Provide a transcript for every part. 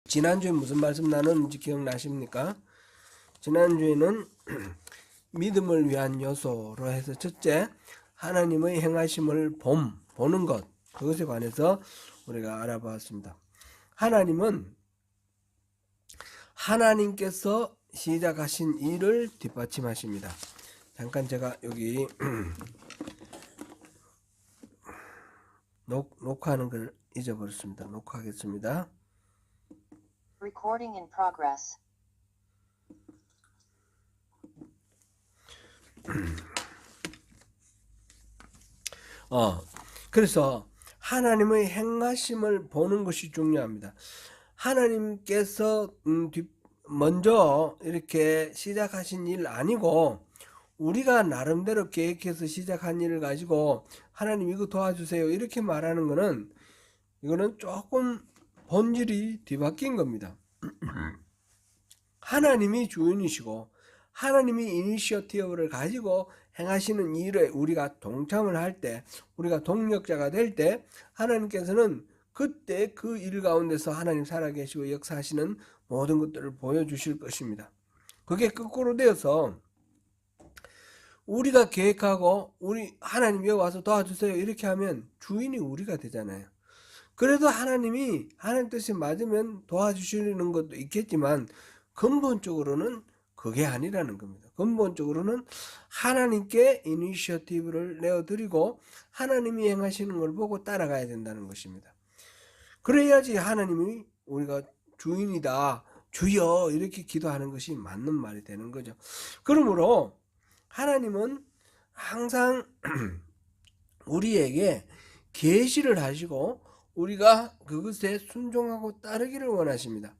지난주에 무슨 말씀 나눴는지 기억나십니까? 지난주에는 믿음을 위한 요소로 해서 첫째, 하나님의 행하심을 보는 것, 그것에 관해서 우리가 알아보았습니다. 하나님은 하나님께서 시작하신 일을 뒷받침하십니다. 잠깐 제가 여기 녹화하는 걸 잊어버렸습니다. 녹화하겠습니다. Recording in progress. 그래서 하나님의 행하심을 보는 것이 중요합니다. 하나님께서 먼저 이렇게 시작하신 일 아니고 우리가 나름대로 계획해서 시작한 일을 가지고 하나님 이거 도와주세요 이렇게 말하는 거는 이거는 조금 본질이 뒤바뀐 겁니다. 하나님이 주인이시고 하나님이 이니셔티브를 가지고 행하시는 일에 우리가 동참을 할 때, 우리가 동력자가 될 때 하나님께서는 그때 그 일 가운데서 하나님 살아계시고 역사하시는 모든 것들을 보여주실 것입니다. 그게 거꾸로 되어서 우리가 계획하고 우리 하나님 여기 와서 도와주세요 이렇게 하면 주인이 우리가 되잖아요. 그래도 하나님이 하나님 뜻이 맞으면 도와주시는 것도 있겠지만 근본적으로는 그게 아니라는 겁니다. 근본적으로는 하나님께 이니셔티브를 내어드리고 하나님이 행하시는 걸 보고 따라가야 된다는 것입니다. 그래야지 하나님이 우리가 주인이다, 주여 이렇게 기도하는 것이 맞는 말이 되는 거죠. 그러므로 하나님은 항상 우리에게 계시를 하시고 우리가 그것에 순종하고 따르기를 원하십니다.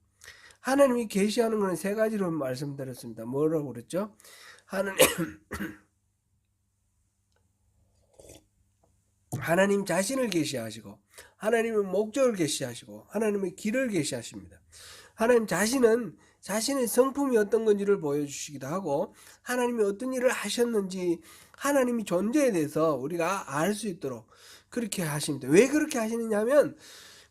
하나님이 계시하는 것은 세 가지로 말씀드렸습니다. 뭐라고 그랬죠? 하나님 자신을 계시하시고 하나님의 목적을 계시하시고 하나님의 길을 계시하십니다. 하나님 자신은 자신의 성품이 어떤 건지를 보여주시기도 하고 하나님이 어떤 일을 하셨는지 하나님이 존재에 대해서 우리가 알 수 있도록 그렇게 하십니다. 왜 그렇게 하시느냐 하면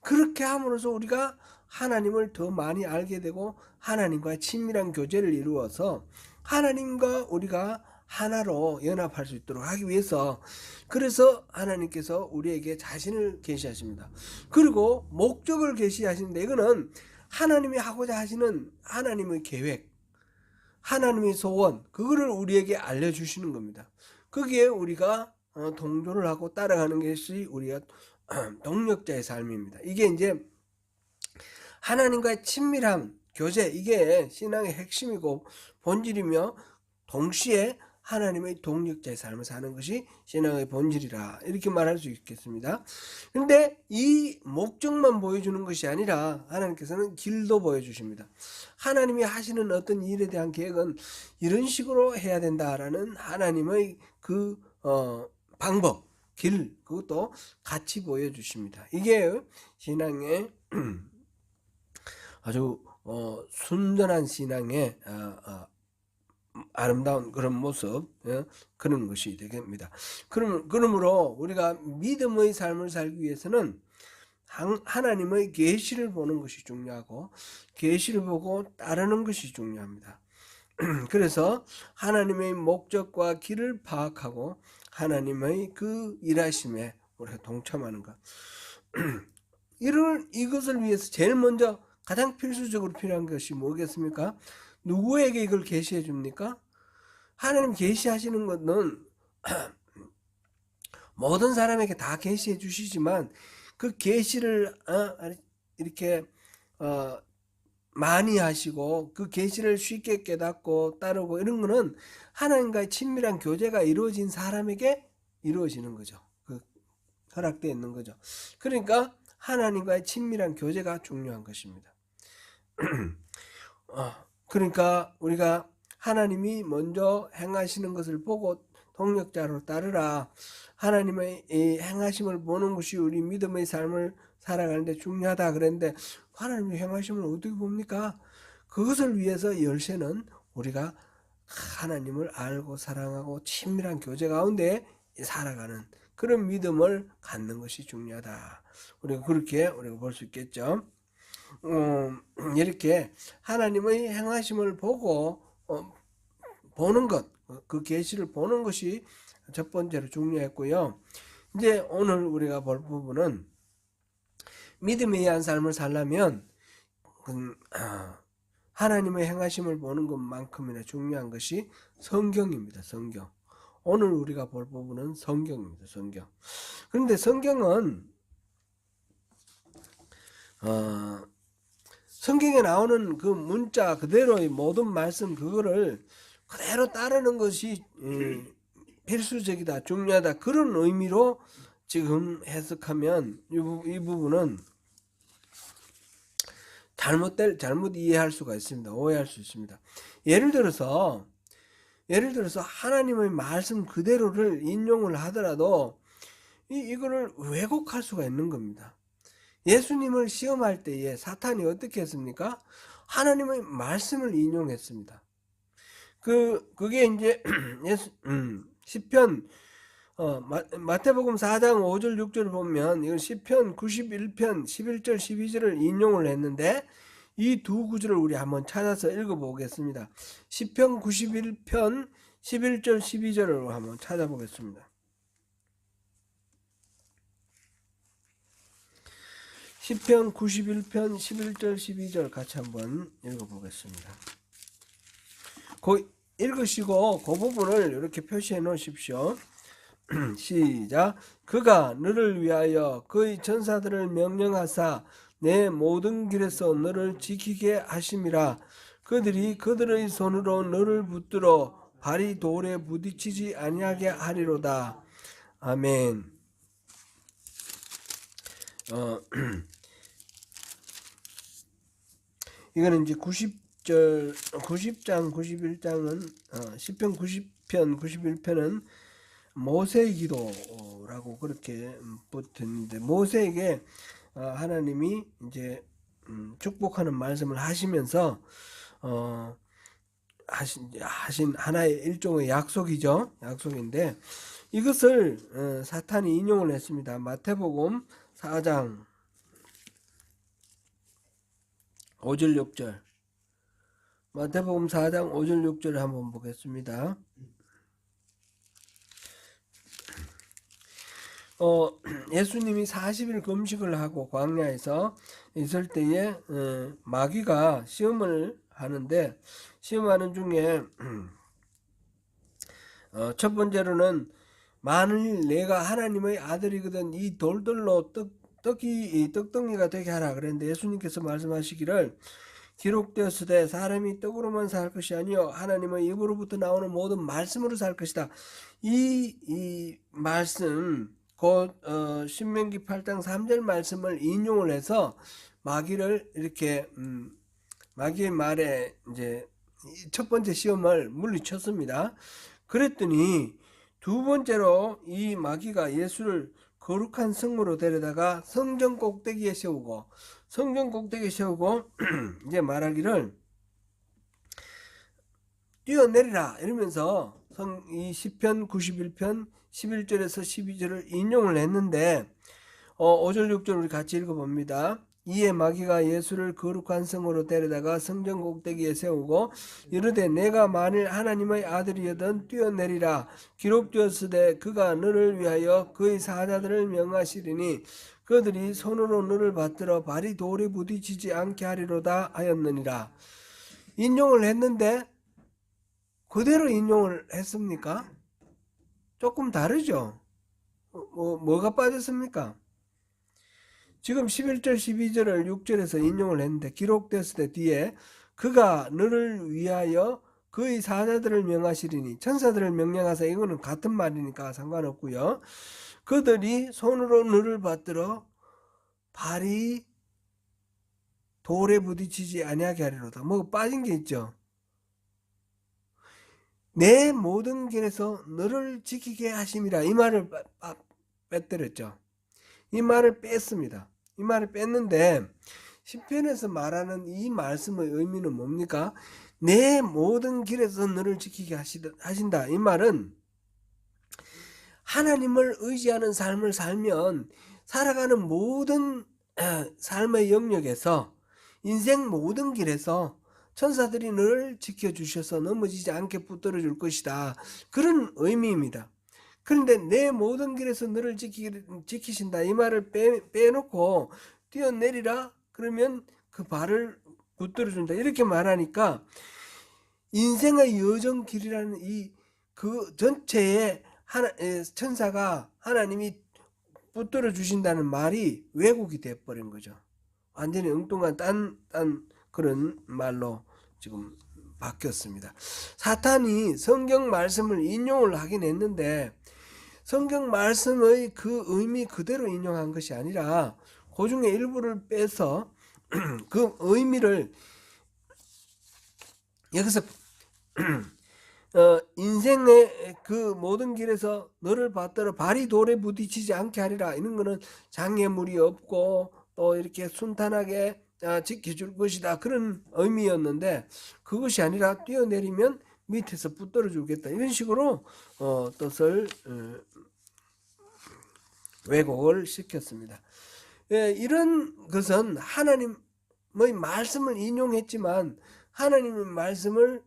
그렇게 함으로써 우리가 하나님을 더 많이 알게 되고 하나님과의 친밀한 교제를 이루어서 하나님과 우리가 하나로 연합할 수 있도록 하기 위해서 그래서 하나님께서 우리에게 자신을 계시하십니다. 그리고 목적을 계시하시는데 이거는 하나님이 하고자 하시는 하나님의 계획, 하나님의 소원 그거를 우리에게 알려주시는 겁니다. 거기에 우리가 동조를 하고 따라가는 것이 우리가 동력자의 삶입니다. 이게 이제 하나님과의 친밀한 교제 이게 신앙의 핵심이고 본질이며 동시에 하나님의 동력자의 삶을 사는 것이 신앙의 본질이라 이렇게 말할 수 있겠습니다. 그런데 이 목적만 보여주는 것이 아니라 하나님께서는 길도 보여주십니다. 하나님이 하시는 어떤 일에 대한 계획은 이런 식으로 해야 된다라는 하나님의 그 방법, 길 그것도 같이 보여주십니다. 이게 신앙의 아주 순전한 신앙의 아름다운 그런 모습 그런 것이 되겠습니다. 그러므로 우리가 믿음의 삶을 살기 위해서는 하나님의 계시를 보는 것이 중요하고 계시를 보고 따르는 것이 중요합니다. 그래서 하나님의 목적과 길을 파악하고 하나님의 그 일하심에 우리가 동참하는 것 이것을 위해서 제일 먼저 가장 필수적으로 필요한 것이 뭐겠습니까? 누구에게 이걸 계시해 줍니까? 하나님 계시하시는 것은 모든 사람에게 다 계시해 주시지만 그 계시를 이렇게 많이 하시고 그 계시를 쉽게 깨닫고 따르고 이런 거는 하나님과의 친밀한 교제가 이루어진 사람에게 이루어지는 거죠. 그 허락되어 있는 거죠. 그러니까 하나님과의 친밀한 교제가 중요한 것입니다. 그러니까 우리가 하나님이 먼저 행하시는 것을 보고 동력자로 따르라. 하나님의 이 행하심을 보는 것이 우리 믿음의 삶을 살아가는데 중요하다 그랬는데 하나님의 행하심을 어떻게 봅니까? 그것을 위해서 열쇠는 우리가 하나님을 알고 사랑하고 친밀한 교제 가운데 살아가는 그런 믿음을 갖는 것이 중요하다. 우리가 그렇게 우리가 볼 수 있겠죠. 이렇게 하나님의 행하심을 보고 보는 것, 그 계시를 보는 것이 첫 번째로 중요했고요. 이제 오늘 우리가 볼 부분은 믿음에 의한 삶을 살려면 하나님의 행하심을 보는 것만큼이나 중요한 것이 성경입니다. 성경. 오늘 우리가 볼 부분은 성경입니다. 성경. 그런데 성경은 성경에 나오는 그 문자 그대로의 모든 말씀 그거를 그대로 따르는 것이 필수적이다, 중요하다, 그런 의미로 지금 해석하면 이 부분은 잘못 이해할 수가 있습니다. 오해할 수 있습니다. 예를 들어서 하나님의 말씀 그대로를 인용을 하더라도 이거를 왜곡할 수가 있는 겁니다. 예수님을 시험할 때에 사탄이 어떻게 했습니까? 하나님의 말씀을 인용했습니다. 그게 이제 시편 마태복음 4장 5절 6절을 보면 이건 시편 91편 11절 12절을 인용을 했는데 이 두 구절을 우리 한번 찾아서 읽어보겠습니다. 시편 91편 11절 12절을 한번 찾아보겠습니다. 시편 91편 11절 12절 같이 한번 읽어보겠습니다. 읽으시고 그 부분을 이렇게 표시해 놓으십시오. 시작. 그가 너를 위하여 그의 전사들을 명령하사 내 모든 길에서 너를 지키게 하심이라. 그들이 그들의 손으로 너를 붙들어 발이 돌에 부딪히지 아니하게 하리로다. 아멘. 이거는 이제 90장 91장은 시편 90편 91편은 모세의 기도라고 그렇게 붙었는데, 모세에게 하나님이 이제 축복하는 말씀을 하시면서 하신 하나의 일종의 약속이죠. 약속인데 이것을 사탄이 인용을 했습니다. 마태복음 4장 5절 6절, 마태복음 4장 5절 6절을 한번 보겠습니다. 예수님이 40일 금식을 하고 광야에서 있을 때에 마귀가 시험을 하는데, 시험하는 중에 첫 번째로는 만일 내가 하나님의 아들이거든 이 돌들로 떡덩이가 되게 하라 그랬는데, 예수님께서 말씀하시기를 기록되었으되 사람이 떡으로만 살 것이 아니요 하나님의 입으로부터 나오는 모든 말씀으로 살 것이다. 이 말씀 곧 신명기 8장 3절 말씀을 인용을 해서 마귀를 이렇게 마귀의 말에 이제 첫 번째 시험을 물리쳤습니다. 그랬더니 두 번째로 이 마귀가 예수를 거룩한 성으로 데려다가 성전 꼭대기에 세우고 이제 말하기를 뛰어내리라 이러면서 이 시편 91편 11절에서 12절을 인용을 했는데 5절 6절 우리 같이 읽어봅니다. 이에 마귀가 예수를 거룩한 성으로 데려다가 성전 꼭대기에 세우고 이르되 내가 만일 하나님의 아들이여든 뛰어내리라. 기록되었으되 그가 너를 위하여 그의 사자들을 명하시리니 그들이 손으로 너를 받들어 발이 돌에 부딪히지 않게 하리로다 하였느니라. 인용을 했는데 그대로 인용을 했습니까? 조금 다르죠. 뭐가 빠졌습니까? 지금 11절 12절을 6절에서 인용을 했는데 기록됐을 때 뒤에 그가 너를 위하여 그의 사자들을 명하시리니, 천사들을 명령하사, 이거는 같은 말이니까 상관없고요. 그들이 손으로 너를 받들어 발이 돌에 부딪히지 아니하게 하리로다. 뭐 빠진 게 있죠. 내 모든 길에서 너를 지키게 하심이라. 이 말을 빼뜨렸죠. 이 말을 뺐습니다. 이 말을 뺐는데 시편에서 말하는 이 말씀의 의미는 뭡니까? 내 모든 길에서 너를 지키게 하신다. 이 말은 하나님을 의지하는 삶을 살면 살아가는 모든 삶의 영역에서 인생 모든 길에서 천사들이 늘 지켜주셔서 넘어지지 않게 붙들어 줄 것이다. 그런 의미입니다. 그런데 내 모든 길에서 너를 지키신다. 이 말을 빼놓고 뛰어내리라. 그러면 그 발을 붙들어 준다. 이렇게 말하니까 인생의 여정길이라는 이 그 전체에 천사가 하나님이 붙들어 주신다는 말이 왜곡이 돼버린 거죠. 완전히 엉뚱한 딴 그런 말로 지금 바뀌었습니다. 사탄이 성경 말씀을 인용을 하긴 했는데 성경 말씀의 그 의미 그대로 인용한 것이 아니라 그 중에 일부를 빼서 그 의미를 여기서 인생의 그 모든 길에서 너를 받들어 발이 돌에 부딪히지 않게 하리라. 이런 거는 장애물이 없고 또 이렇게 순탄하게 지켜줄 것이다. 그런 의미였는데 그것이 아니라 뛰어내리면 밑에서 붙들어 주겠다. 이런 식으로 뜻을 왜곡을 시켰습니다. 이런 것은 하나님의 말씀을 인용했지만 하나님의 말씀을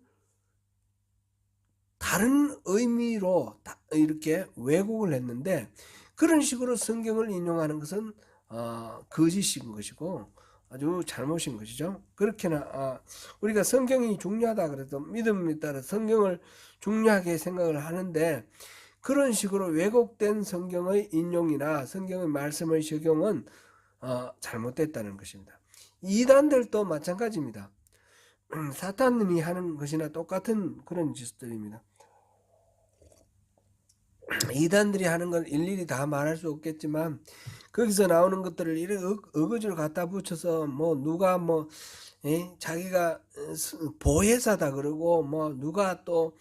다른 의미로 이렇게 왜곡을 했는데 그런 식으로 성경을 인용하는 것은 거짓인 것이고 아주 잘못인 것이죠. 그렇게나 우리가 성경이 중요하다 그래도 믿음에 따라 성경을 중요하게 생각을 하는데 그런 식으로 왜곡된 성경의 인용이나 성경의 말씀의 적용은 잘못됐다는 것입니다. 이단들도 마찬가지입니다. 사탄이 하는 것이나 똑같은 그런 짓들입니다. 이단들이 하는 건 일일이 다 말할 수 없겠지만 거기서 나오는 것들을 이렇게 어거지로 갖다 붙여서 뭐 누가 뭐 자기가 보혜사다 그러고 뭐 누가 또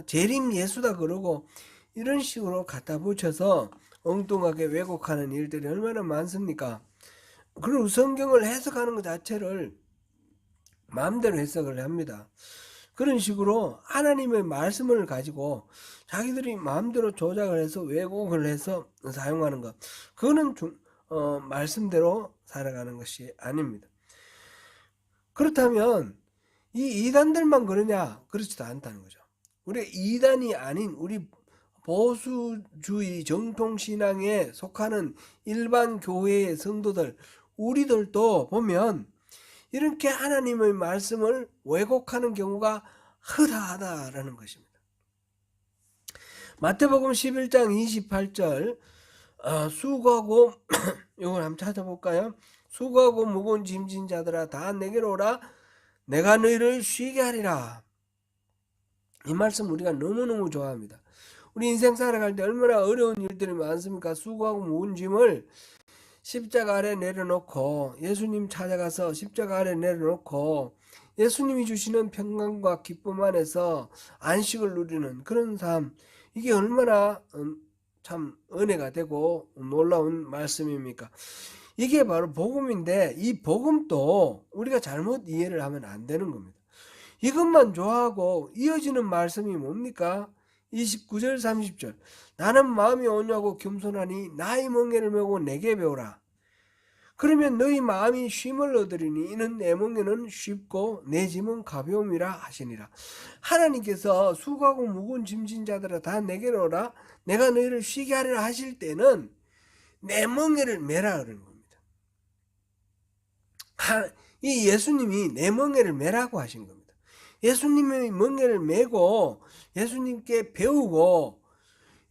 재림 예수다 그러고 이런 식으로 갖다 붙여서 엉뚱하게 왜곡하는 일들이 얼마나 많습니까? 그리고 성경을 해석하는 것 자체를 마음대로 해석을 합니다. 그런 식으로 하나님의 말씀을 가지고 자기들이 마음대로 조작을 해서 왜곡을 해서 사용하는 것, 그거는 말씀대로 살아가는 것이 아닙니다. 그렇다면 이 이단들만 그러냐? 그렇지도 않다는 거죠. 우리 이단이 아닌 우리 보수주의 정통신앙에 속하는 일반 교회의 성도들, 우리들도 보면 이렇게 하나님의 말씀을 왜곡하는 경우가 허다하다라는 것입니다. 마태복음 11장 28절 수고하고 이걸 한번 찾아볼까요? 수고하고 무거운 짐진 자들아 다 내게로 오라 내가 너희를 쉬게 하리라. 이 말씀 우리가 너무너무 좋아합니다. 우리 인생 살아갈 때 얼마나 어려운 일들이 많습니까? 수고하고 무거운 짐을 십자가 아래 내려놓고 예수님 찾아가서 십자가 아래 내려놓고 예수님이 주시는 평강과 기쁨 안에서 안식을 누리는 그런 삶, 이게 얼마나 참 은혜가 되고 놀라운 말씀입니까? 이게 바로 복음인데 이 복음도 우리가 잘못 이해를 하면 안 되는 겁니다. 이것만 좋아하고 이어지는 말씀이 뭡니까? 29절 30절 나는 마음이 온유하고 겸손하니 나의 멍에를 메고 내게 배우라. 그러면 너희 마음이 쉼을 얻으리니 이는 내 멍에는 쉽고 내 짐은 가벼움이라 하시니라. 하나님께서 수고하고 무거운 짐진 자들아 다 내게로 오라 내가 너희를 쉬게 하리라 하실 때는 내 멍에를 메라 그러는 겁니다. 이 예수님이 내 멍에를 메라고 하신 겁니다. 예수님의 멍에를 메고 예수님께 배우고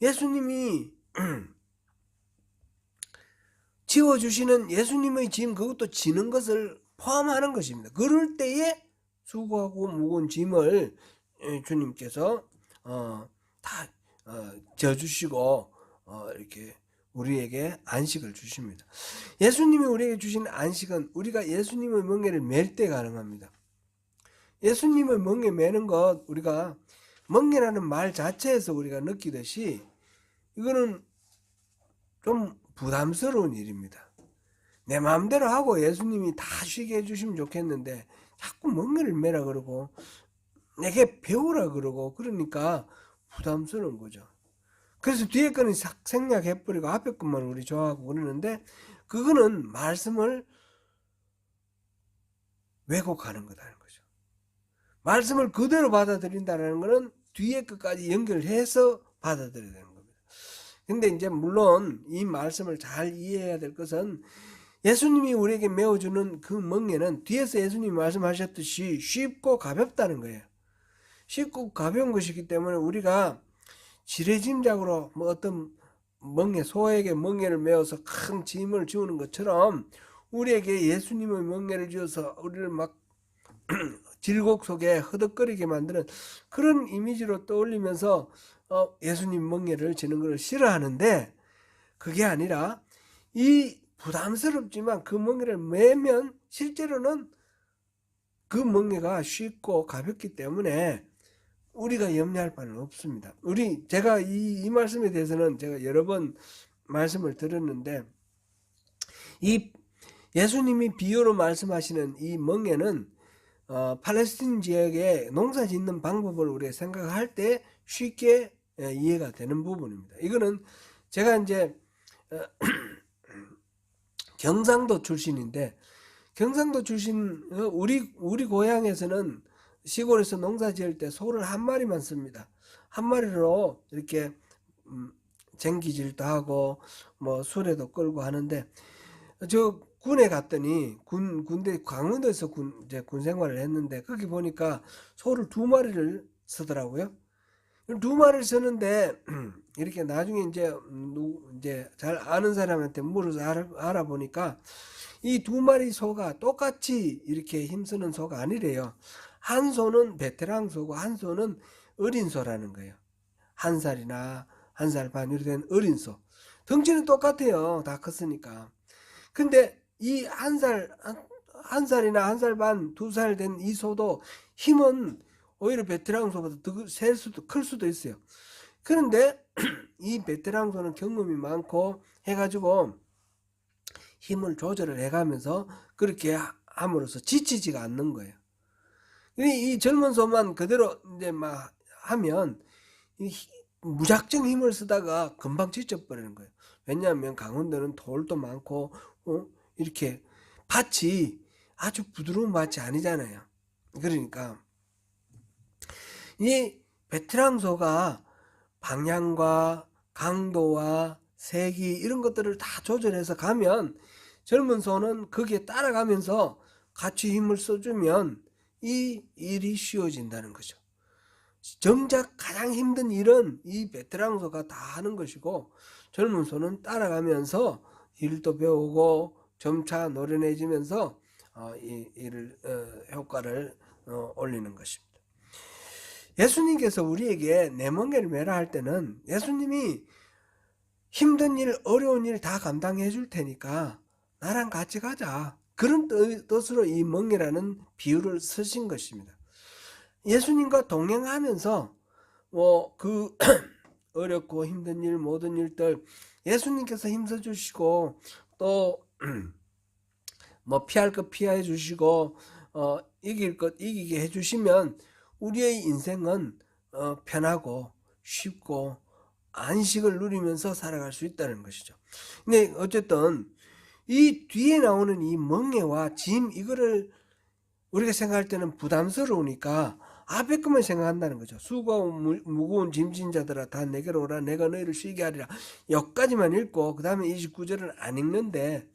예수님이 지워주시는 예수님의 짐, 그것도 지는 것을 포함하는 것입니다. 그럴 때에 수고하고 무거운 짐을 주님께서 다 져주시고 이렇게 우리에게 안식을 주십니다. 예수님이 우리에게 주신 안식은 우리가 예수님의 멍에를 맬 때 가능합니다. 예수님의 멍에 매는 것, 우리가 멍에라는 말 자체에서 우리가 느끼듯이 이거는 좀 부담스러운 일입니다. 내 마음대로 하고 예수님이 다 쉬게 해주시면 좋겠는데 자꾸 멍에를 매라 그러고 내게 배우라 그러고 그러니까 부담스러운 거죠. 그래서 뒤에 거는 싹 생략해버리고 앞에 것만 우리 좋아하고 그러는데 그거는 말씀을 왜곡하는 거다는 거죠. 말씀을 그대로 받아들인다는 것은 뒤에 끝까지 연결해서 받아들여야 되는 겁니다. 근데 이제 물론 이 말씀을 잘 이해해야 될 것은 예수님이 우리에게 메워주는 그 멍에는 뒤에서 예수님이 말씀하셨듯이 쉽고 가볍다는 거예요. 쉽고 가벼운 것이기 때문에 우리가 지레짐작으로 뭐 어떤 멍에, 소에게 멍에를 메어서 큰 짐을 지우는 것처럼 우리에게 예수님의 멍에를 지어서 우리를 막 질곡 속에 허덕거리게 만드는 그런 이미지로 떠올리면서 예수님 멍에를 지는 것을 싫어하는데, 그게 아니라 이 부담스럽지만 그 멍에를 메면 실제로는 그 멍에가 쉽고 가볍기 때문에 우리가 염려할 바는 없습니다. 제가 이 말씀에 대해서는 제가 여러 번 말씀을 드렸는데, 이 예수님이 비유로 말씀하시는 이 멍에는 팔레스틴 지역에 농사 짓는 방법을 우리가 생각할 때 쉽게 이해가 되는 부분입니다. 이거는 제가 이제 경상도 출신인데, 경상도 출신 우리 고향에서는 시골에서 농사 지을 때 소를 한 마리만 씁니다. 한 마리로 이렇게 쟁기질도 하고 뭐 수레도 끌고 하는데, 저 군에 갔더니 군대 강원도에서 군 생활을 했는데 거기 보니까 소를 2마리를 쓰더라고요. 2마리를 쓰는데 이렇게 나중에 이제 잘 아는 사람한테 물어서 알아보니까 이 2마리 소가 똑같이 이렇게 힘쓰는 소가 아니래요. 한 소는 베테랑 소고 한 소는 어린 소라는 거예요. 1살이나 1살 반 이렇게 된 어린 소. 덩치는 똑같아요. 다 컸으니까. 근데 이 1살이나 1살 반, 2살 된 이 소도 힘은 오히려 베테랑 소보다 더 클 수도 있어요. 그런데 이 베테랑 소는 경험이 많고 해가지고 힘을 조절을 해가면서 그렇게 함으로써 지치지가 않는 거예요. 이 젊은 소만 그대로 이제 막 하면 무작정 힘을 쓰다가 금방 지쳐버리는 거예요. 왜냐하면 강원도는 돌도 많고 이렇게 밭이 아주 부드러운 밭이 아니잖아요. 그러니까 이 베테랑 소가 방향과 강도와 세기 이런 것들을 다 조절해서 가면 젊은 소는 거기에 따라가면서 같이 힘을 써주면 이 일이 쉬워진다는 거죠. 정작 가장 힘든 일은 이 베테랑 소가 다 하는 것이고 젊은 소는 따라가면서 일도 배우고 점차 노련해지면서 이 일을 효과를 올리는 것입니다. 예수님께서 우리에게 내 멍에를 메라 할 때는 예수님이 힘든 일, 어려운 일 다 감당해 줄 테니까 나랑 같이 가자, 그런 뜻으로 이 멍에라는 비유를 쓰신 것입니다. 예수님과 동행하면서 그 어렵고 힘든 일, 모든 일들 예수님께서 힘써 주시고 또 뭐 피할 것 피해 주시고 이길 것 이기게 해 주시면 우리의 인생은 편하고 쉽고 안식을 누리면서 살아갈 수 있다는 것이죠. 근데 어쨌든 이 뒤에 나오는 이 멍에와 짐, 이거를 우리가 생각할 때는 부담스러우니까 앞에 것만 생각한다는 거죠. 수고하고 무거운 짐진 자들아 다 내게로 오라, 내가 너희를 쉬게 하리라. 여기까지만 읽고 그 다음에 29절은 안 읽는데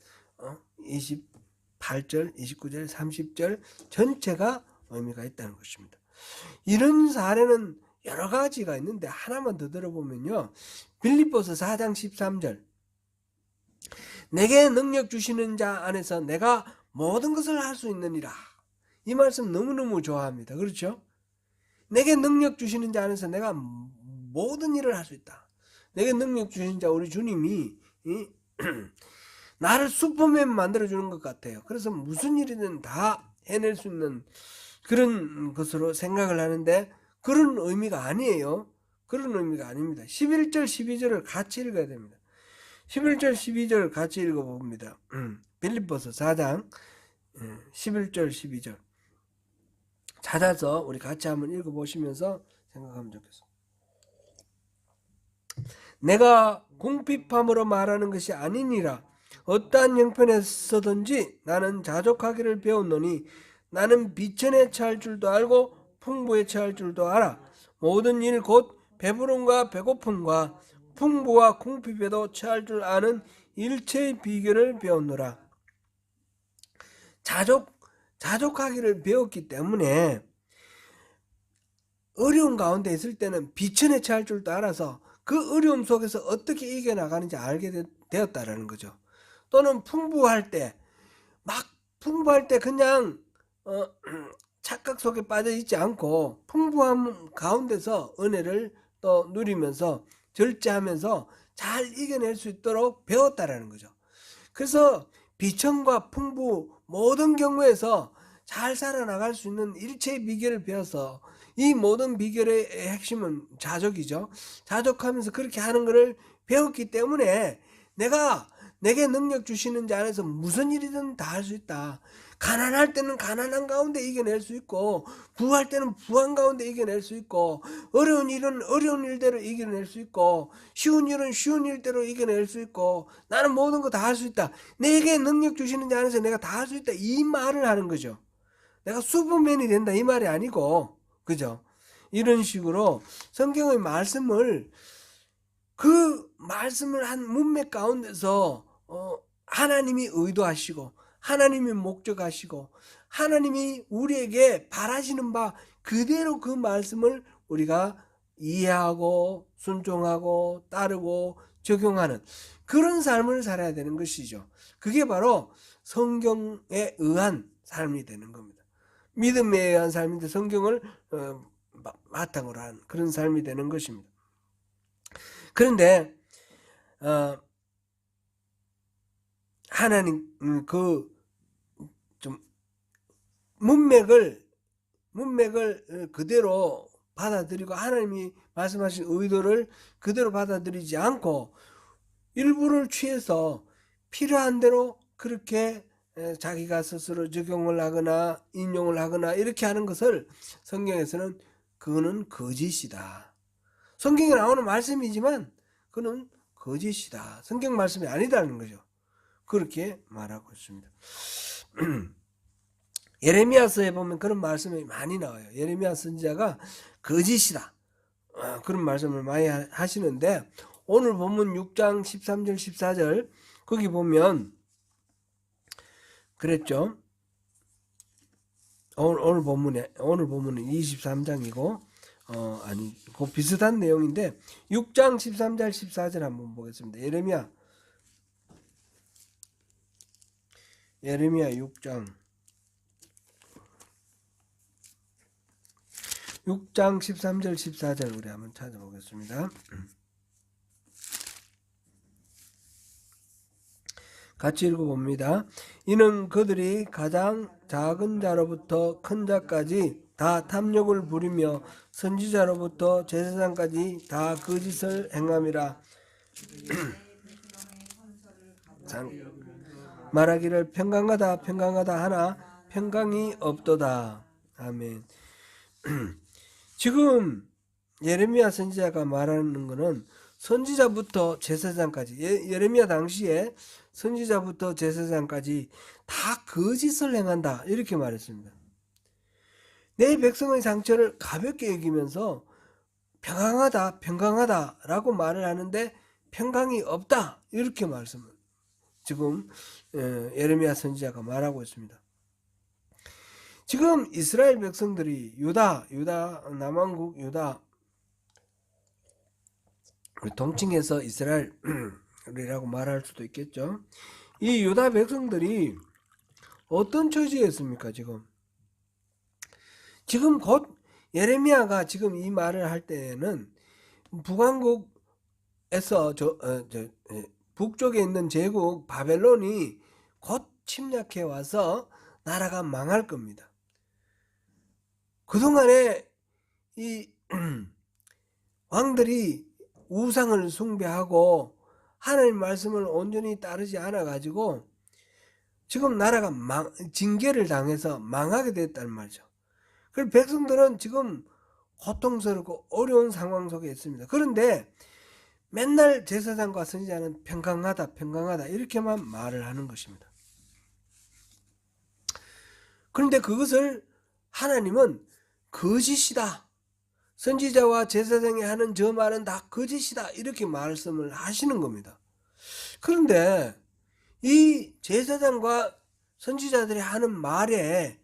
28절, 29절, 30절 전체가 의미가 있다는 것입니다. 이런 사례는 여러 가지가 있는데 하나만 더 들어보면요, 빌립보서 4장 13절, 내게 능력 주시는 자 안에서 내가 모든 것을 할 수 있느니라. 이 말씀 너무너무 좋아합니다. 그렇죠? 내게 능력 주시는 자 안에서 내가 모든 일을 할 수 있다. 내게 능력 주시는 자 우리 주님이 나를 슈퍼맨 만들어주는 것 같아요. 그래서 무슨 일이든 다 해낼 수 있는 그런 것으로 생각을 하는데 그런 의미가 아니에요. 그런 의미가 아닙니다. 11절 12절을 같이 읽어야 됩니다. 11절 12절 같이 읽어봅니다. 빌립보서 4장 11절 12절 찾아서 우리 같이 한번 읽어보시면서 생각하면 좋겠습니다. 내가 궁핍함으로 말하는 것이 아니니라. 어떠한 형편에서든지 나는 자족하기를 배웠노니 나는 비천에 처할 줄도 알고 풍부에 처할 줄도 알아. 모든 일 곧 배부름과 배고픔과 풍부와 궁핍에도 처할 줄 아는 일체의 비결을 배웠노라. 자족하기를 배웠기 때문에 어려운 가운데 있을 때는 비천에 처할 줄도 알아서 그 어려움 속에서 어떻게 이겨나가는지 알게 되었다라는 거죠. 또는 풍부할 때 그냥 착각 속에 빠져 있지 않고 풍부함 가운데서 은혜를 또 누리면서 절제하면서 잘 이겨낼 수 있도록 배웠다라는 거죠. 그래서 비천과 풍부 모든 경우에서 잘 살아나갈 수 있는 일체의 비결을 배워서 이 모든 비결의 핵심은 자족이죠. 자족하면서 그렇게 하는 것을 배웠기 때문에 내게 능력 주시는 자 안에서 무슨 일이든 다 할 수 있다. 가난할 때는 가난한 가운데 이겨낼 수 있고 부할 때는 부한 가운데 이겨낼 수 있고 어려운 일은 어려운 일대로 이겨낼 수 있고 쉬운 일은 쉬운 일대로 이겨낼 수 있고 나는 모든 거 다 할 수 있다. 내게 능력 주시는 자 안에서 내가 다 할 수 있다. 이 말을 하는 거죠. 내가 슈퍼맨이 된다 이 말이 아니고 그죠? 이런 식으로 성경의 말씀을 그 말씀을 한 문맥 가운데서 하나님이 의도하시고 하나님이 목적하시고 하나님이 우리에게 바라시는 바 그대로 그 말씀을 우리가 이해하고 순종하고 따르고 적용하는 그런 삶을 살아야 되는 것이죠. 그게 바로 성경에 의한 삶이 되는 겁니다. 믿음에 의한 삶인데 성경을 바탕으로 한 그런 삶이 되는 것입니다. 그런데 하나님 좀 문맥을 그대로 받아들이고 하나님이 말씀하신 의도를 그대로 받아들이지 않고 일부를 취해서 필요한 대로 그렇게 자기가 스스로 적용을 하거나 인용을 하거나 이렇게 하는 것을 성경에서는 그거는 거짓이다. 성경에 나오는 말씀이지만 그는 거짓이다. 성경 말씀이 아니다는 거죠. 그렇게 말하고 있습니다. 예레미야서에 보면 그런 말씀이 많이 나와요. 예레미야 선지자가 거짓이다. 그런 말씀을 많이 하시는데 오늘 본문 6장 13절 14절 거기 보면 그랬죠. 오늘 본문은 23장이고 그 비슷한 내용인데 6장 13절 14절 한번 보겠습니다. 예레미야 6장 13절 14절 우리 한번 찾아보겠습니다. 같이 읽어봅니다. 이는 그들이 가장 작은 자로부터 큰 자까지 다 탐욕을 부리며 선지자로부터 제사장까지 다 거짓을 행함이라. 말하기를 평강하다 평강하다 하나 평강이 없도다. 아멘. 지금 예레미야 선지자가 말하는 것은 선지자부터 제사장까지 예레미야 당시에 선지자부터 제사장까지 다 거짓을 행한다 이렇게 말했습니다. 내 백성의 상처를 가볍게 여기면서 평강하다 라고 말을 하는데 평강이 없다 이렇게 말씀을 지금 예레미야 선지자가 말하고 있습니다. 지금 이스라엘 백성들이 유다 남왕국 유다 동칭해서 이스라엘이라고 말할 수도 있겠죠. 이 유다 백성들이 어떤 처지였습니까? 지금 곧 예레미야가 지금 이 말을 할 때는 북왕국에서 북쪽에 있는 제국 바벨론이 곧 침략해 와서 나라가 망할 겁니다. 그동안에 이 왕들이 우상을 숭배하고 하나님 말씀을 온전히 따르지 않아 가지고 지금 나라가 징계를 당해서 망하게 됐다는 말이죠. 그래서 백성들은 지금 고통스럽고 어려운 상황 속에 있습니다. 그런데 맨날 제사장과 선지자는 평강하다 이렇게만 말을 하는 것입니다. 그런데 그것을 하나님은 거짓이다. 선지자와 제사장이 하는 저 말은 다 거짓이다. 이렇게 말씀을 하시는 겁니다. 그런데 이 제사장과 선지자들이 하는 말에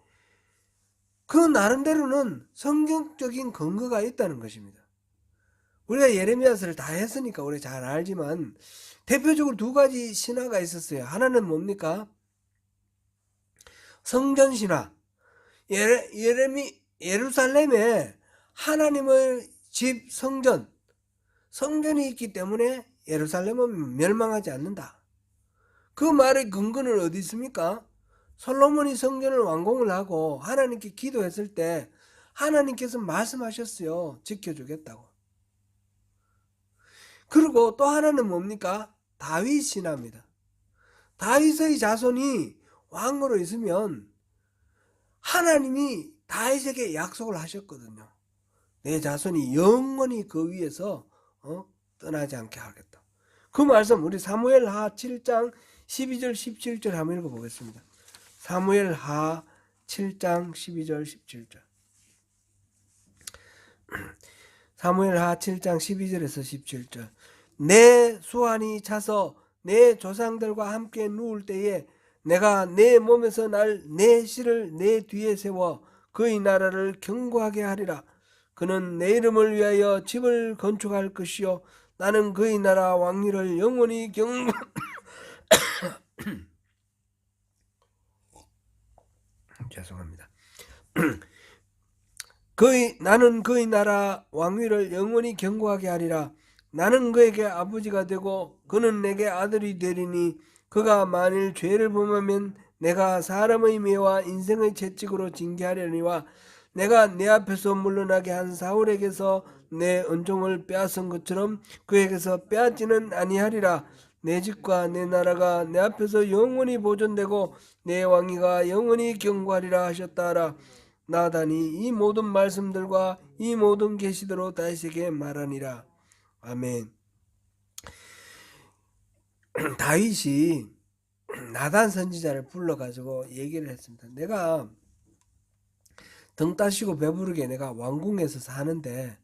그 나름대로는 성경적인 근거가 있다는 것입니다. 우리가 예레미야서를 다 했으니까 우리 잘 알지만 대표적으로 두 가지 신화가 있었어요. 하나는 뭡니까? 성전 신화. 예루살렘에 하나님의 집 성전이 있기 때문에 예루살렘은 멸망하지 않는다. 그 말의 근거는 어디 있습니까? 솔로몬이 성전을 완공을 하고 하나님께 기도했을 때 하나님께서 말씀하셨어요. 지켜주겠다고. 그리고 또 하나는 뭡니까? 다윗 신화입니다. 다윗의 자손이 왕으로 있으면 하나님이 다윗에게 약속을 하셨거든요. 내 자손이 영원히 그 위에서 떠나지 않게 하겠다. 그 말씀 우리 사무엘하 7장 12절 17절 한번 읽어보겠습니다. 사무엘하 7장 12절 17절. 사무엘하 7장 12절에서 17절. 내 수완이 차서 내 조상들과 함께 누울 때에 내가 내 몸에서 날 내 씨를 내 뒤에 세워 그의 나라를 견고하게 하리라. 그는 내 이름을 위하여 집을 건축할 것이요 나는 그의 나라 왕위를 영원히 죄송합니다. 나는 그의 나라 왕위를 영원히 견고하게 하리라. 나는 그에게 아버지가 되고 그는 내게 아들이 되리니 그가 만일 죄를 범하면 내가 사람의 미와 인생의 채찍으로 징계하려니와 내가 내 앞에서 물러나게 한 사울에게서 내 은총을 빼앗은 것처럼 그에게서 빼앗지는 아니하리라. 내 집과 내 나라가 내 앞에서 영원히 보존되고 내 왕위가 영원히 견고하리라 하셨다 하라. 나단이 이 모든 말씀들과 이 모든 계시대로 다윗에게 말하니라. 아멘. 다윗이 나단 선지자를 불러가지고 얘기를 했습니다. 내가 등 따시고 배부르게 내가 왕궁에서 사는데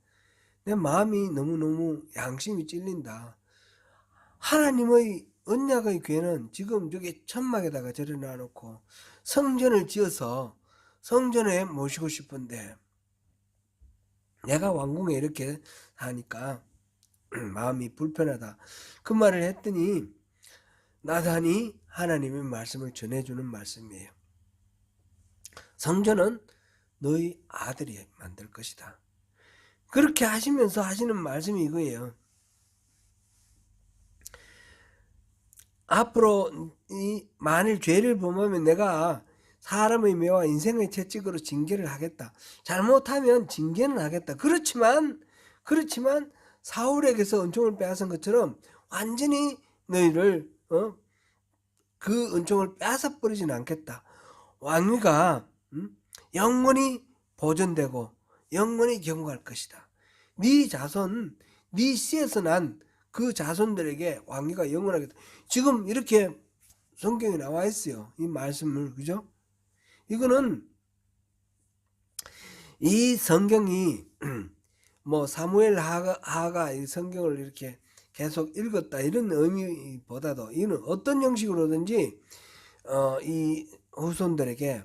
내 마음이 너무너무 양심이 찔린다. 하나님의 언약의 궤는 지금 저기 천막에다가 절여놔 놓고 성전을 지어서 성전에 모시고 싶은데 내가 왕궁에 이렇게 사니까 마음이 불편하다. 그 말을 했더니 나단이 하나님의 말씀을 전해주는 말씀이에요. 성전은 너희 아들이 만들 것이다. 그렇게 하시면서 하시는 말씀이 이거예요. 앞으로 만일 죄를 범하면 내가 사람의 매와 인생의 채찍으로 징계를 하겠다. 잘못하면 징계는 하겠다. 그렇지만 사울에게서 은총을 빼앗은 것처럼 완전히 너희를 그 은총을 빼앗아 버리지는 않겠다. 왕위가 영원히 보존되고 영원히 경고할 것이다. 네 자손, 네 씨에서 난 그 자손들에게 왕위가 영원하겠다. 지금 이렇게 성경에 나와 있어요. 이 말씀을, 그죠? 이거는 이 성경이 뭐 사무엘 하가 이 성경을 이렇게 계속 읽었다 이런 의미보다도 이는 어떤 형식으로든지 이 후손들에게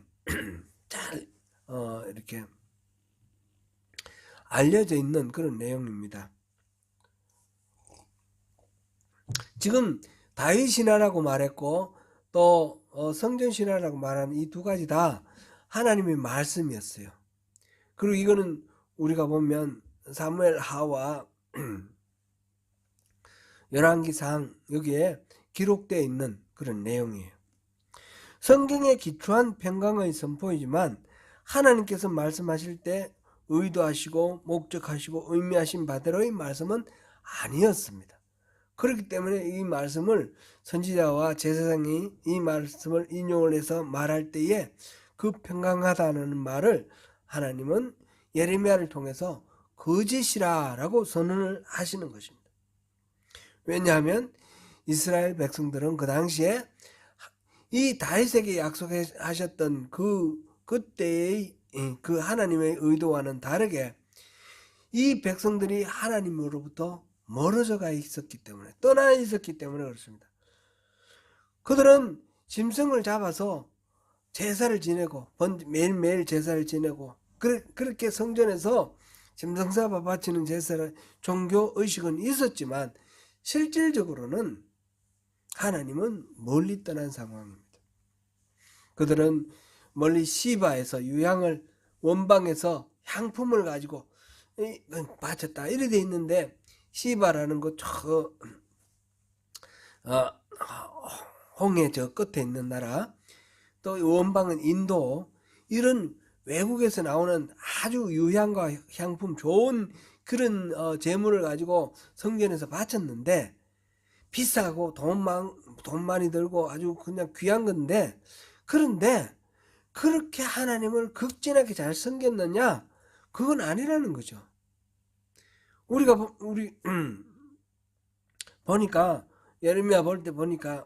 잘 이렇게 알려져 있는 그런 내용입니다. 지금 다윗 신화라고 말했고 또 성전 신화라고 말하는 이 두 가지 다 하나님의 말씀이었어요. 그리고 이거는 우리가 보면 사무엘 하와 열왕기상 여기에 기록되어 있는 그런 내용이에요. 성경에 기초한 평강의 선포이지만 하나님께서 말씀하실 때 의도하시고 목적하시고 의미하신 바대로의 말씀은 아니었습니다. 그렇기 때문에 이 말씀을 선지자와 제사장이 이 말씀을 인용을 해서 말할 때에 그 평강하다는 말을 하나님은 예레미야를 통해서 거짓이라고 선언을 하시는 것입니다. 왜냐하면 이스라엘 백성들은 그 당시에 이 다윗에게 약속하셨던 그 그때의 그 하나님의 의도와는 다르게 이 백성들이 하나님으로부터 멀어져 가 있었기 때문에, 떠나 있었기 때문에 그렇습니다. 그들은 짐승을 잡아서 제사를 지내고 매일매일 제사를 지내고 그렇게 성전에서 짐승 바치는 제사를 종교 의식은 있었지만 실질적으로는 하나님은 멀리 떠난 상황입니다. 그들은 멀리 시바에서 유향을 원방에서 향품을 가지고 바쳤다 이래 돼 있는데, 시바라는 거 저 홍해 저 끝에 있는 나라, 또 원방은 인도, 이런 외국에서 나오는 아주 유향과 향품 좋은 그런 재물을 가지고 성전에서 바쳤는데, 비싸고 돈 많이 들고 아주 그냥 귀한 건데, 그런데 그렇게 하나님을 극진하게 잘 섬겼느냐? 그건 아니라는 거죠. 우리 보니까 예레미야 볼 때 보니까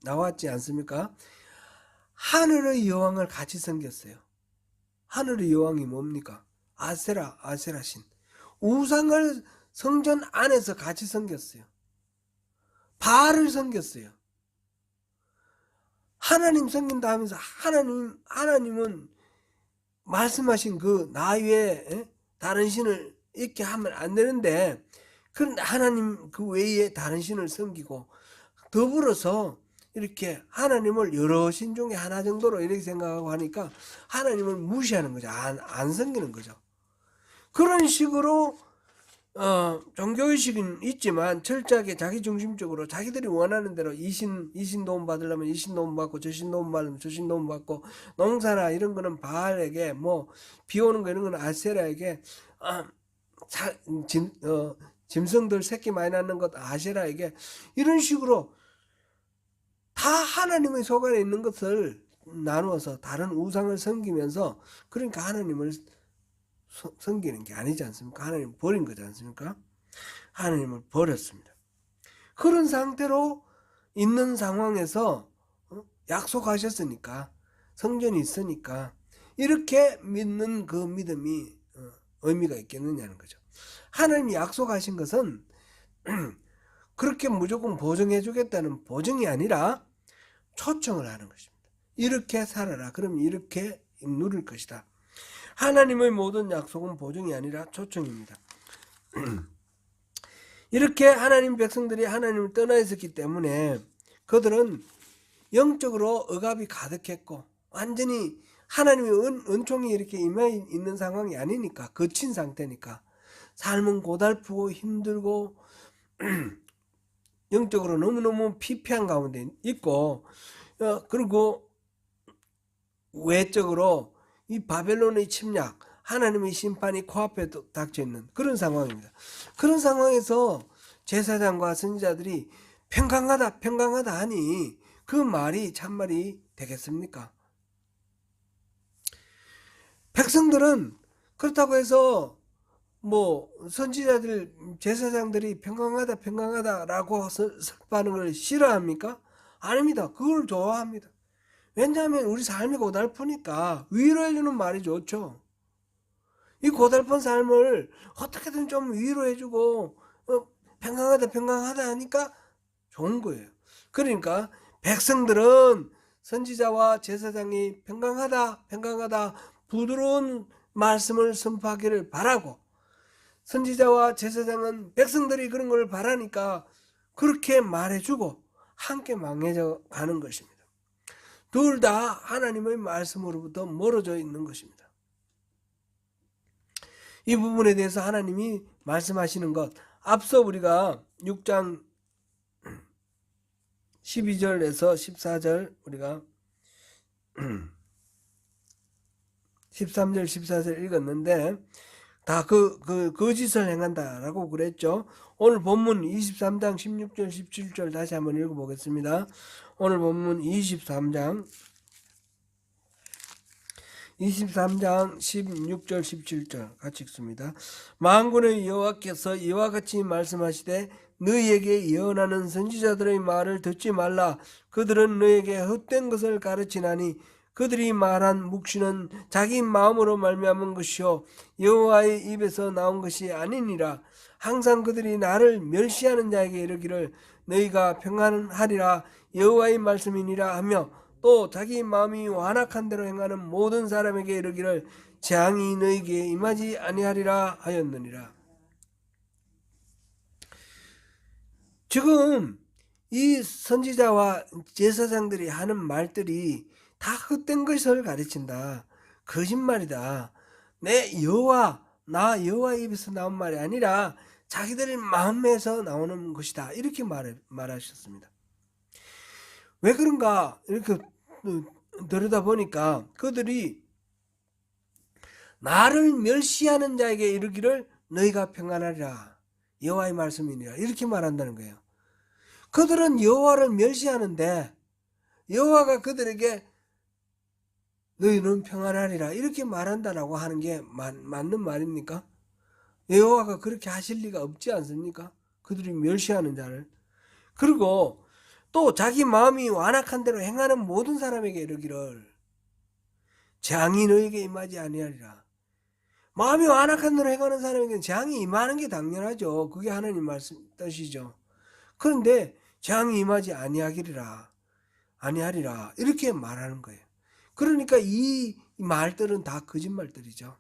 나왔지 않습니까? 하늘의 여왕을 같이 섬겼어요. 하늘의 여왕이 뭡니까? 아세라신. 우상을 성전 안에서 같이 섬겼어요. 바알을 섬겼어요. 하나님 섬긴다 하면서 하나님은 말씀하신 그 나 외에 다른 신을 있게 하면 안 되는데, 그 하나님 그 외에 다른 신을 섬기고, 더불어서 이렇게 하나님을 여러 신 중에 하나 정도로 이렇게 생각하고 하니까 하나님을 무시하는 거죠. 안 섬기는 거죠. 그런 식으로 종교의식은 있지만 철저하게 자기중심적으로 자기들이 원하는 대로 이 신 도움 받으려면 이 신 도움 받고, 저 신 도움 받으면 저 신 도움 받고, 농사나 이런 거는 바알에게, 뭐 비 오는 거 이런 거는 아세라에게, 짐승들 새끼 많이 낳는 것 아세라에게, 이런 식으로 다 하나님의 소관에 있는 것을 나누어서 다른 우상을 섬기면서, 그러니까 하나님을 섬기는 게 아니지 않습니까? 하나님 버린 거지 않습니까? 하나님을 버렸습니다. 그런 상태로 있는 상황에서 약속하셨으니까, 성전이 있으니까 이렇게 믿는 그 믿음이 의미가 있겠느냐는 거죠. 하나님이 약속하신 것은 그렇게 무조건 보증해 주겠다는 보증이 아니라 초청을 하는 것입니다. 이렇게 살아라. 그럼 이렇게 누릴 것이다. 하나님의 모든 약속은 보증이 아니라 초청입니다. 이렇게 하나님 백성들이 하나님을 떠나 있었기 때문에 그들은 영적으로 억압이 가득했고, 완전히 하나님의 은총이 이렇게 임해 있는 상황이 아니니까, 거친 상태니까 삶은 고달프고 힘들고 영적으로 너무너무 피폐한 가운데 있고, 그리고 외적으로 이 바벨론의 침략, 하나님의 심판이 코앞에 닥쳐 있는 그런 상황입니다. 그런 상황에서 제사장과 선지자들이 평강하다 하니 그 말이 참말이 되겠습니까? 백성들은 그렇다고 해서 뭐 선지자들, 제사장들이 평강하다라고 설파하는 걸 싫어합니까? 아닙니다. 그걸 좋아합니다. 왜냐하면 우리 삶이 고달프니까 위로해주는 말이 좋죠. 이 고달픈 삶을 어떻게든 좀 위로해주고 평강하다 하니까 좋은 거예요. 그러니까 백성들은 선지자와 제사장이 평강하다 부드러운 말씀을 선포하기를 바라고, 선지자와 제사장은 백성들이 그런 걸 바라니까 그렇게 말해주고 함께 망해져 가는 것입니다. 둘 다 하나님의 말씀으로부터 멀어져 있는 것입니다. 이 부분에 대해서 하나님이 말씀하시는 것, 앞서 우리가 6장 12절에서 14절, 우리가 13절 14절 읽었는데 다 거짓을 행한다라고 그랬죠. 오늘 본문 23장 16절 17절 다시 한번 읽어보겠습니다. 오늘 본문 23장 16절 17절 같이 읽습니다. 만군의 여호와께서 이와 같이 말씀하시되 너희에게 예언하는 선지자들의 말을 듣지 말라. 그들은 너희에게 헛된 것을 가르치나니 그들이 말한 묵시는 자기 마음으로 말미암은 것이요 여호와의 입에서 나온 것이 아니니라. 항상 그들이 나를 멸시하는 자에게 이르기를 너희가 평안하리라 여호와의 말씀이니라 하며 또 자기 마음이 완악한 대로 행하는 모든 사람에게 이르기를 재앙이 너희에게 임하지 아니하리라 하였느니라. 지금 이 선지자와 제사장들이 하는 말들이 다 헛된 것을 가르친다. 거짓말이다. 나 여호와의 입에서 나온 말이 아니라 자기들의 마음에서 나오는 것이다. 이렇게 말하셨습니다. 왜 그런가? 이렇게 들여다보니까 그들이 나를 멸시하는 자에게 이르기를 너희가 평안하리라. 여호와의 말씀이니라. 이렇게 말한다는 거예요. 그들은 여호와를 멸시하는데 여호와가 그들에게 너희는 평안하리라 이렇게 말한다라고 하는 게 맞는 말입니까? 여호와가 그렇게 하실 리가 없지 않습니까? 그들이 멸시하는 자를. 그리고 또 자기 마음이 완악한 대로 행하는 모든 사람에게 이르기를 재앙이 너에게 임하지 아니하리라. 마음이 완악한 대로 행하는 사람에게는 재앙이 임하는 게 당연하죠. 그게 하나님 말씀 뜻이죠. 그런데 재앙이 임하지 아니하리라 이렇게 말하는 거예요. 그러니까 이 말들은 다 거짓말들이죠.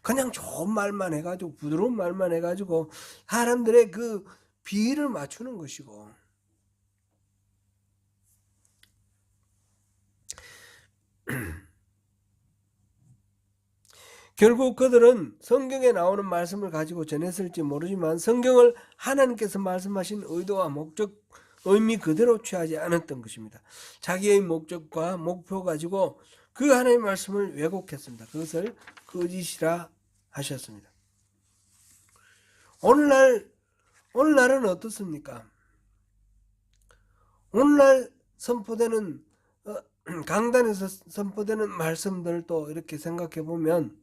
그냥 좋은 말만 해가지고 부드러운 말만 해가지고 사람들의 그 비위를 맞추는 것이고 결국 그들은 성경에 나오는 말씀을 가지고 전했을지 모르지만 성경을 하나님께서 말씀하신 의도와 목적, 의미 그대로 취하지 않았던 것입니다. 자기의 목적과 목표 가지고 그 하나님의 말씀을 왜곡했습니다. 그것을 거짓이라 하셨습니다. 오늘날은 어떻습니까? 오늘날 선포되는 강단에서 선포되는 말씀들도 이렇게 생각해 보면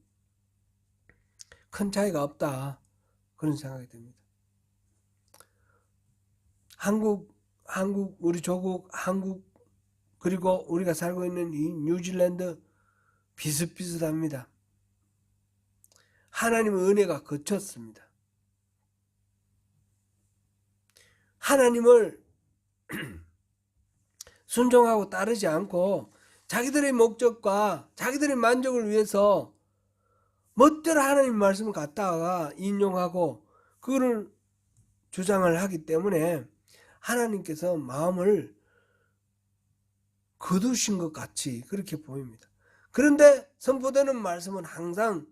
큰 차이가 없다. 그런 생각이 듭니다. 우리 조국, 한국, 그리고 우리가 살고 있는 이 뉴질랜드 비슷비슷합니다. 하나님의 은혜가 거쳤습니다. 하나님을 순종하고 따르지 않고 자기들의 목적과 자기들의 만족을 위해서 멋대로 하나님 말씀을 갖다가 인용하고 그거를 주장을 하기 때문에 하나님께서 마음을 거두신 것 같이 그렇게 보입니다. 그런데 선포되는 말씀은 항상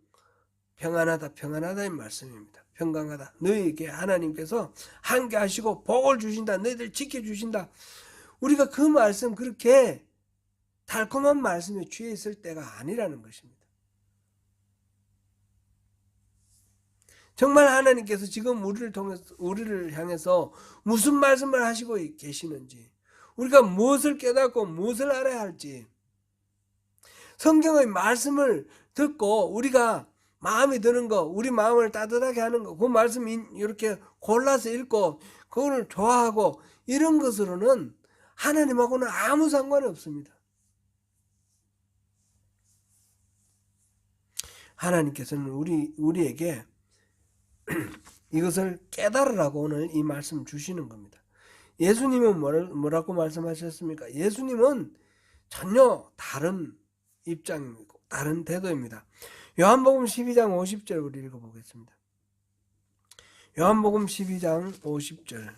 평안하다의 말씀입니다. 평강하다. 너희에게 하나님께서 함께 하시고 복을 주신다. 너희들 지켜주신다. 우리가 그 말씀 그렇게 달콤한 말씀에 취해 있을 때가 아니라는 것입니다. 정말 하나님께서 지금 우리를 향해서 무슨 말씀을 하시고 계시는지, 우리가 무엇을 깨닫고 무엇을 알아야 할지, 성경의 말씀을 듣고 우리가 마음에 드는 거, 우리 마음을 따뜻하게 하는 거, 그 말씀 이렇게 골라서 읽고 그걸 좋아하고 이런 것으로는 하나님하고는 아무 상관이 없습니다. 하나님께서는 우리에게 이것을 깨달으라고 오늘 이 말씀 주시는 겁니다. 예수님은 뭐라고 말씀하셨습니까? 예수님은 전혀 다른 입장이고 다른 태도입니다. 요한복음 12장 50절 우리 읽어보겠습니다. 요한복음 12장 50절.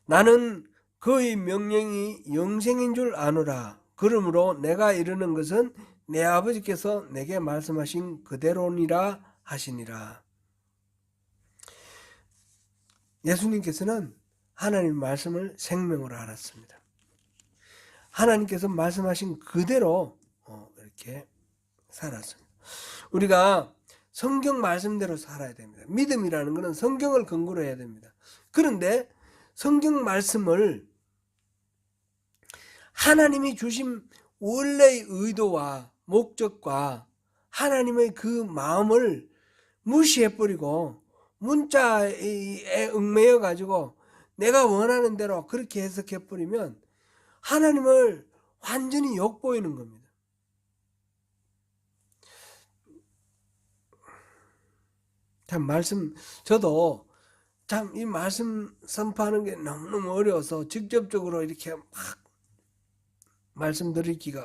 나는 그의 명령이 영생인 줄 아노라. 그러므로 내가 이르는 것은 내 아버지께서 내게 말씀하신 그대로니라 하시니라. 예수님께서는 하나님 말씀을 생명으로 알았습니다. 하나님께서 말씀하신 그대로 이렇게 살았습니다. 우리가 성경 말씀대로 살아야 됩니다. 믿음이라는 것은 성경을 근거로 해야 됩니다. 그런데 성경 말씀을 하나님이 주신 원래의 의도와 목적과 하나님의 그 마음을 무시해버리고 문자에 얽매여 가지고 내가 원하는 대로 그렇게 해석해버리면 하나님을 완전히 욕보이는 겁니다. 참 저도 참 이 말씀 선포하는 게 너무너무 어려워서 직접적으로 이렇게 막 말씀드리지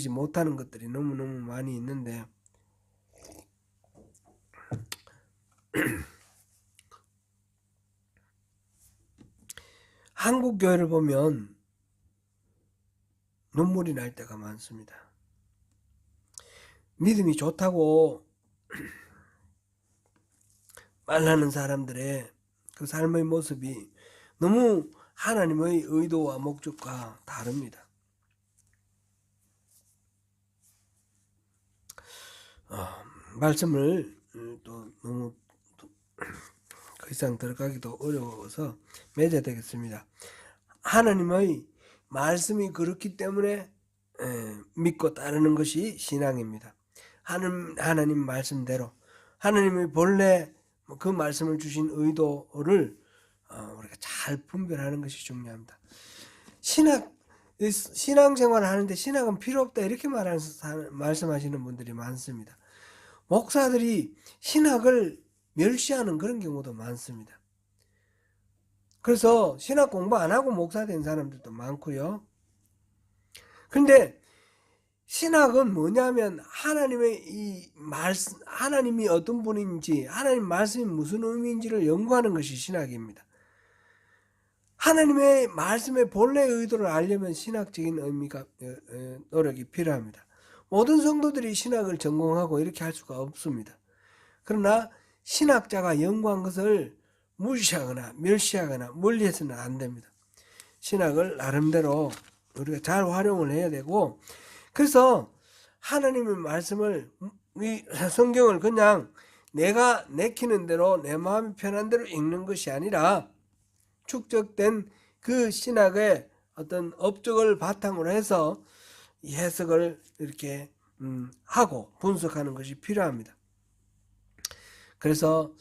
못하는 것들이 너무너무 많이 있는데, 한국 교회를 보면 눈물이 날 때가 많습니다. 믿음이 좋다고 말하는 사람들의 그 삶의 모습이 너무 하나님의 의도와 목적과 다릅니다. 말씀을 또 너무 그 이상 들어가기도 어려워서 맺어야 되겠습니다. 하나님의 말씀이 그렇기 때문에 믿고 따르는 것이 신앙입니다. 하나님 말씀대로 하나님의 본래 그 말씀을 주신 의도를 우리가 잘 분별하는 것이 중요합니다. 신앙생활을 하는데 신학은 필요 없다 이렇게 말씀하시는 분들이 많습니다. 목사들이 신학을 멸시하는 그런 경우도 많습니다. 그래서 신학 공부 안 하고 목사 된 사람들도 많고요. 근데 신학은 뭐냐면 하나님의 이 말씀, 하나님이 어떤 분인지, 하나님 말씀이 무슨 의미인지를 연구하는 것이 신학입니다. 하나님의 말씀의 본래 의도를 알려면 신학적인 의미가 노력이 필요합니다. 모든 성도들이 신학을 전공하고 이렇게 할 수가 없습니다. 그러나 신학자가 연구한 것을 무시하거나 멸시하거나 멀리해서는 안 됩니다. 신학을 나름대로 우리가 잘 활용을 해야 되고, 그래서 하나님의 말씀을, 이 성경을 그냥 내가 내키는 대로 내 마음이 편한 대로 읽는 것이 아니라 축적된 그 신학의 어떤 업적을 바탕으로 해서 이 해석을 이렇게 하고 분석하는 것이 필요합니다. 그래서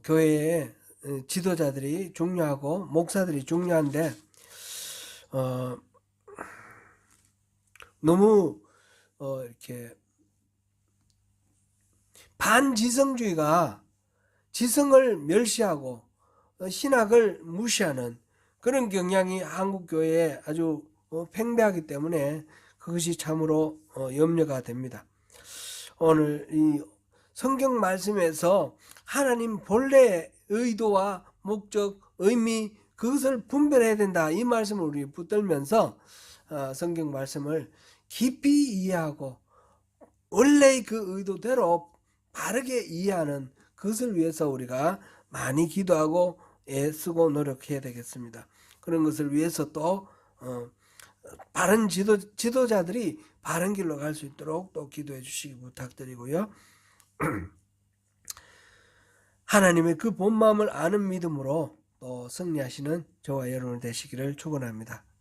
교회의 지도자들이 중요하고 목사들이 중요한데 너무 이렇게 반지성주의가 지성을 멸시하고 신학을 무시하는 그런 경향이 한국 교회에 아주 팽배하기 때문에 그것이 참으로 염려가 됩니다. 오늘 이 성경 말씀에서 하나님 본래의 의도와 목적, 의미, 그것을 분별해야 된다. 이 말씀을 우리 붙들면서 성경 말씀을 깊이 이해하고 원래의 그 의도대로 바르게 이해하는 그것을 위해서 우리가 많이 기도하고 애쓰고 노력해야 되겠습니다. 그런 것을 위해서 또 바른 지도자들이 바른 길로 갈 수 있도록 또 기도해 주시기 부탁드리고요. 하나님의 그 본 마음을 아는 믿음으로 또 승리하시는 저와 여러분 되시기를 축원합니다.